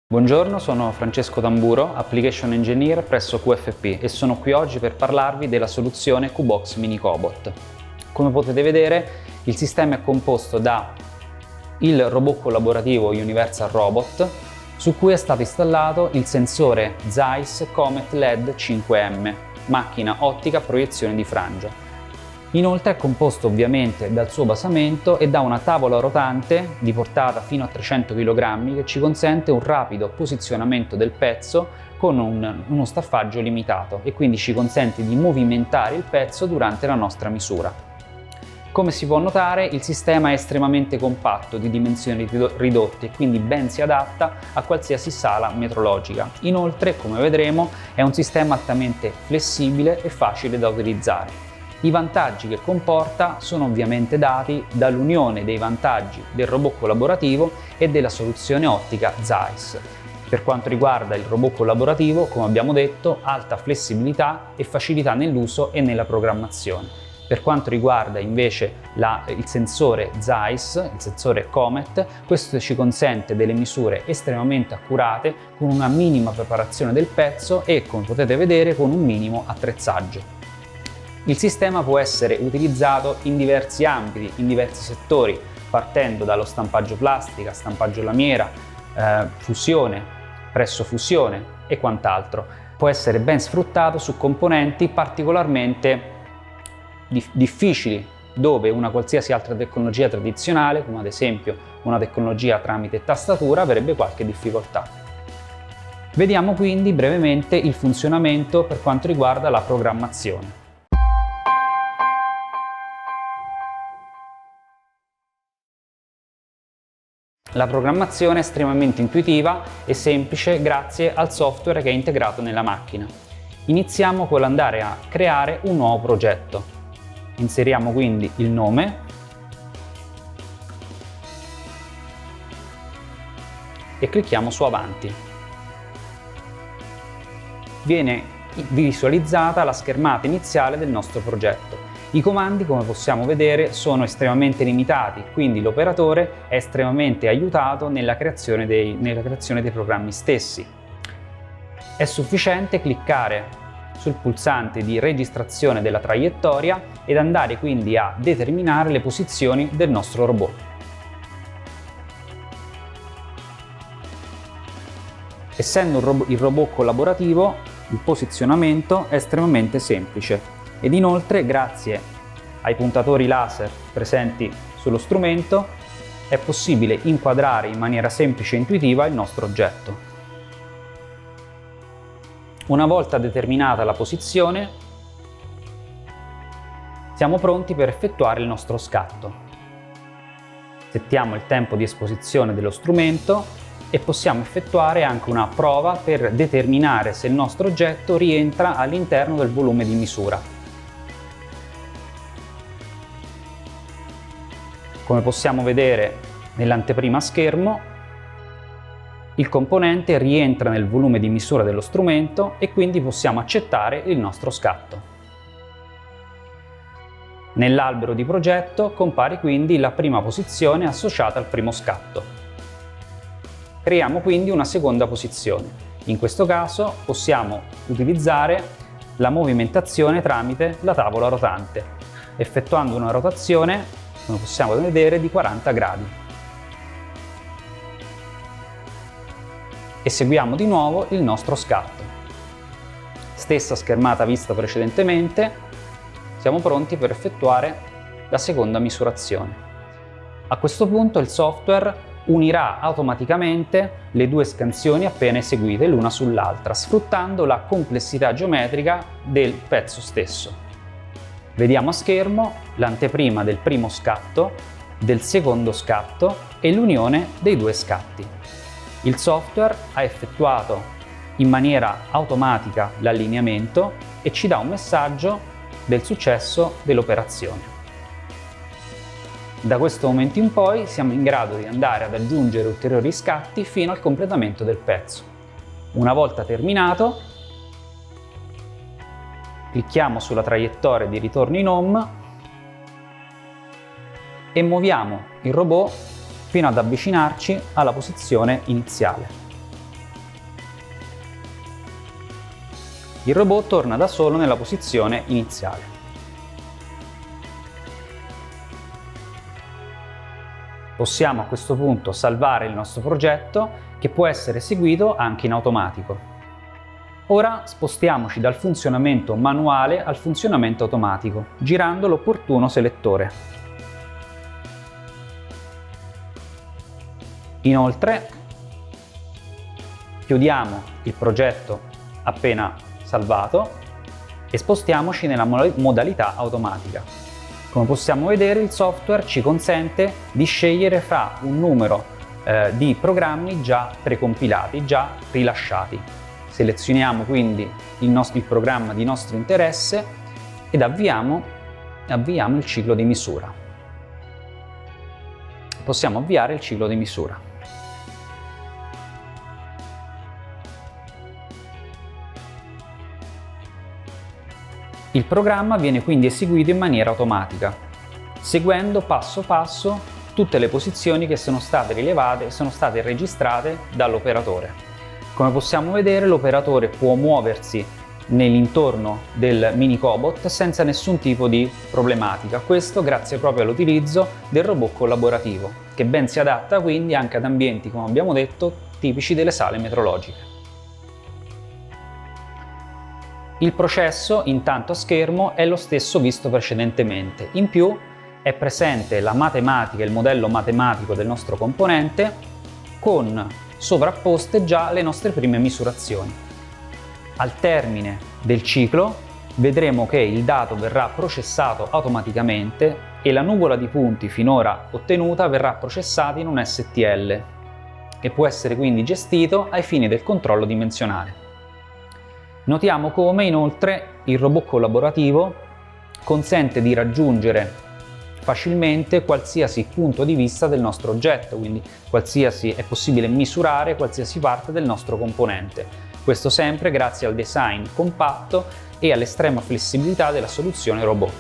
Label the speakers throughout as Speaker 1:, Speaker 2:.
Speaker 1: Buongiorno, sono Francesco Tamburo, Application Engineer presso QFP e sono qui oggi per parlarvi della soluzione QBox Mini Cobot. Come potete vedere, il sistema è composto da il robot collaborativo Universal Robot, su cui è stato installato il sensore Zeiss Comet LED 5M, macchina ottica a proiezione di frangia. Inoltre è composto ovviamente dal suo basamento e da una tavola rotante di portata fino a 300 kg che ci consente un rapido posizionamento del pezzo con uno staffaggio limitato e quindi ci consente di movimentare il pezzo durante la nostra misura. Come si può notare, il sistema è estremamente compatto, di dimensioni ridotte e quindi ben si adatta a qualsiasi sala metrologica. Inoltre, come vedremo, è un sistema altamente flessibile e facile da utilizzare. I vantaggi che comporta sono ovviamente dati dall'unione dei vantaggi del robot collaborativo e della soluzione ottica Zeiss. Per quanto riguarda il robot collaborativo, come abbiamo detto, alta flessibilità e facilità nell'uso e nella programmazione. Per quanto riguarda invece il sensore Zeiss, il sensore Comet, questo ci consente delle misure estremamente accurate con una minima preparazione del pezzo e, come potete vedere, con un minimo attrezzaggio. Il sistema può essere utilizzato in diversi ambiti, in diversi settori, partendo dallo stampaggio plastica, stampaggio lamiera, fusione, presso fusione e quant'altro. Può essere ben sfruttato su componenti particolarmente difficili, dove una qualsiasi altra tecnologia tradizionale, come ad esempio una tecnologia tramite tastatura, avrebbe qualche difficoltà. Vediamo quindi brevemente il funzionamento per quanto riguarda la programmazione. La programmazione è estremamente intuitiva e semplice grazie al software che è integrato nella macchina. Iniziamo con l'andare a creare un nuovo progetto. Inseriamo quindi il nome e clicchiamo su Avanti. Viene visualizzata la schermata iniziale del nostro progetto. I comandi, come possiamo vedere, sono estremamente limitati, quindi l'operatore è estremamente aiutato nella creazione dei programmi stessi. È sufficiente cliccare sul pulsante di registrazione della traiettoria ed andare quindi a determinare le posizioni del nostro robot. Essendo il robot collaborativo, il posizionamento è estremamente semplice. Ed inoltre, grazie ai puntatori laser presenti sullo strumento, è possibile inquadrare in maniera semplice e intuitiva il nostro oggetto. Una volta determinata la posizione, siamo pronti per effettuare il nostro scatto. Settiamo il tempo di esposizione dello strumento e possiamo effettuare anche una prova per determinare se il nostro oggetto rientra all'interno del volume di misura. Come possiamo vedere nell'anteprima schermo, il componente rientra nel volume di misura dello strumento e quindi possiamo accettare il nostro scatto. Nell'albero di progetto compare quindi la prima posizione associata al primo scatto. Creiamo quindi una seconda posizione. In questo caso possiamo utilizzare la movimentazione tramite la tavola rotante, effettuando una rotazione, come possiamo vedere, di 40 gradi. Eseguiamo di nuovo il nostro scatto. Stessa schermata vista precedentemente, siamo pronti per effettuare la seconda misurazione. A questo punto il software unirà automaticamente le due scansioni appena eseguite l'una sull'altra, sfruttando la complessità geometrica del pezzo stesso. Vediamo a schermo l'anteprima del primo scatto, del secondo scatto e l'unione dei due scatti. Il software ha effettuato in maniera automatica l'allineamento e ci dà un messaggio del successo dell'operazione. Da questo momento in poi siamo in grado di andare ad aggiungere ulteriori scatti fino al completamento del pezzo. Una volta terminato, clicchiamo sulla traiettoria di ritorno in home e muoviamo il robot fino ad avvicinarci alla posizione iniziale. Il robot torna da solo nella posizione iniziale. Possiamo a questo punto salvare il nostro progetto, che può essere eseguito anche in automatico. Ora spostiamoci dal funzionamento manuale al funzionamento automatico, girando l'opportuno selettore. Inoltre, chiudiamo il progetto appena salvato e spostiamoci nella modalità automatica. Come possiamo vedere, il software ci consente di scegliere fra un numero di programmi già precompilati, già rilasciati. Selezioniamo quindi il programma di nostro interesse ed avviamo il ciclo di misura. Possiamo avviare il ciclo di misura. Il programma viene quindi eseguito in maniera automatica, seguendo passo passo tutte le posizioni che sono state rilevate e sono state registrate dall'operatore. Come possiamo vedere, l'operatore può muoversi nell'intorno del Minicobot senza nessun tipo di problematica, questo grazie proprio all'utilizzo del robot collaborativo, che ben si adatta quindi anche ad ambienti, come abbiamo detto, tipici delle sale metrologiche. Il processo, intanto a schermo, è lo stesso visto precedentemente. In più è presente la matematica, il modello matematico del nostro componente, con sovrapposte già le nostre prime misurazioni. Al termine del ciclo vedremo che il dato verrà processato automaticamente e la nuvola di punti finora ottenuta verrà processata in un STL e può essere quindi gestito ai fini del controllo dimensionale. Notiamo come inoltre il robot collaborativo consente di raggiungere facilmente qualsiasi punto di vista del nostro oggetto, quindi è possibile misurare qualsiasi parte del nostro componente. Questo sempre grazie al design compatto e all'estrema flessibilità della soluzione robot.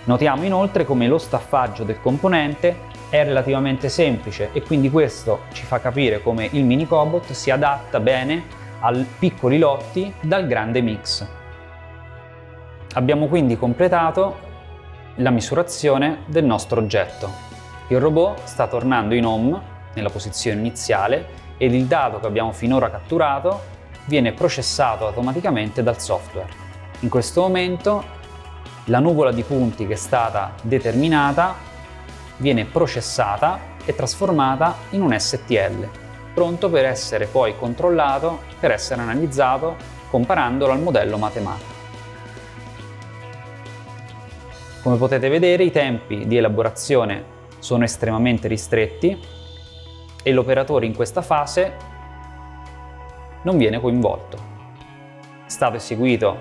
Speaker 1: Notiamo inoltre come lo staffaggio del componente è relativamente semplice e quindi questo ci fa capire come il Minicobot si adatta bene a piccoli lotti dal grande mix. Abbiamo quindi completato la misurazione del nostro oggetto. Il robot sta tornando in home nella posizione iniziale ed il dato che abbiamo finora catturato viene processato automaticamente dal software. In questo momento la nuvola di punti che è stata determinata viene processata e trasformata in un STL, pronto per essere poi controllato, per essere analizzato comparandolo al modello matematico. Come potete vedere, i tempi di elaborazione sono estremamente ristretti e l'operatore in questa fase non viene coinvolto. È stato eseguito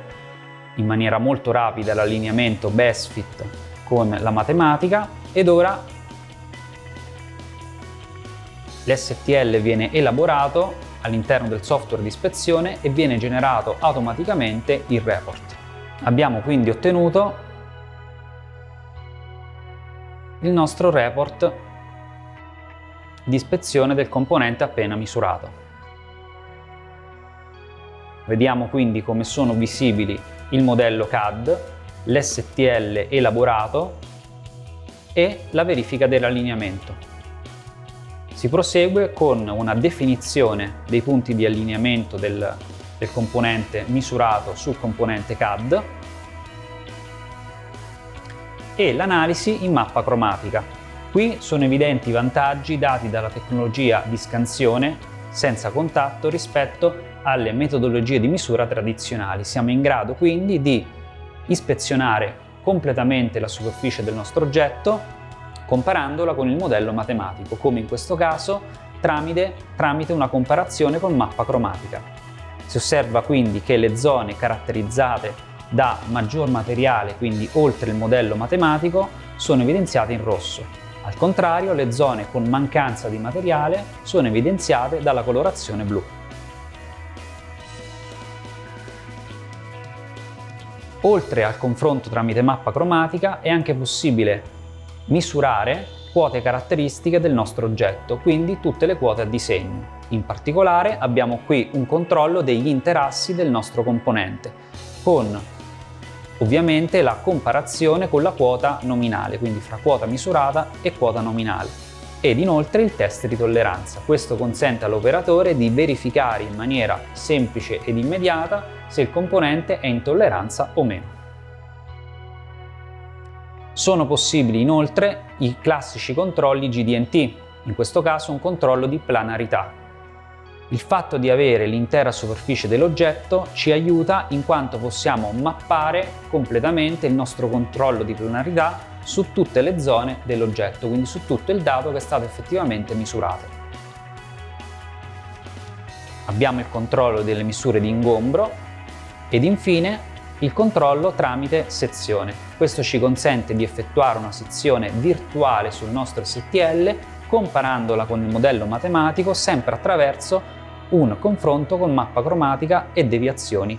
Speaker 1: in maniera molto rapida l'allineamento best fit con la matematica ed ora l'STL viene elaborato all'interno del software di ispezione e viene generato automaticamente il report. Abbiamo quindi ottenuto il nostro report di ispezione del componente appena misurato. Vediamo quindi come sono visibili il modello CAD, l'STL elaborato e la verifica dell'allineamento. Si prosegue con una definizione dei punti di allineamento del componente misurato sul componente CAD e l'analisi in mappa cromatica. Qui sono evidenti i vantaggi dati dalla tecnologia di scansione senza contatto rispetto alle metodologie di misura tradizionali. Siamo in grado quindi di ispezionare completamente la superficie del nostro oggetto comparandola con il modello matematico, come in questo caso tramite una comparazione con mappa cromatica. Si osserva quindi che le zone caratterizzate da maggior materiale, quindi oltre il modello matematico, sono evidenziate in rosso. Al contrario, le zone con mancanza di materiale sono evidenziate dalla colorazione blu. Oltre al confronto tramite mappa cromatica è anche possibile misurare quote caratteristiche del nostro oggetto, quindi tutte le quote a disegno. In particolare abbiamo qui un controllo degli interassi del nostro componente, con ovviamente la comparazione con la quota nominale, quindi fra quota misurata e quota nominale, ed inoltre il test di tolleranza. Questo consente all'operatore di verificare in maniera semplice ed immediata se il componente è in tolleranza o meno. Sono possibili inoltre i classici controlli GD&T, in questo caso un controllo di planarità. Il fatto di avere l'intera superficie dell'oggetto ci aiuta in quanto possiamo mappare completamente il nostro controllo di planarità su tutte le zone dell'oggetto, quindi su tutto il dato che è stato effettivamente misurato. Abbiamo il controllo delle misure di ingombro ed infine il controllo tramite sezione. Questo ci consente di effettuare una sezione virtuale sul nostro STL comparandola con il modello matematico sempre attraverso un confronto con mappa cromatica e deviazioni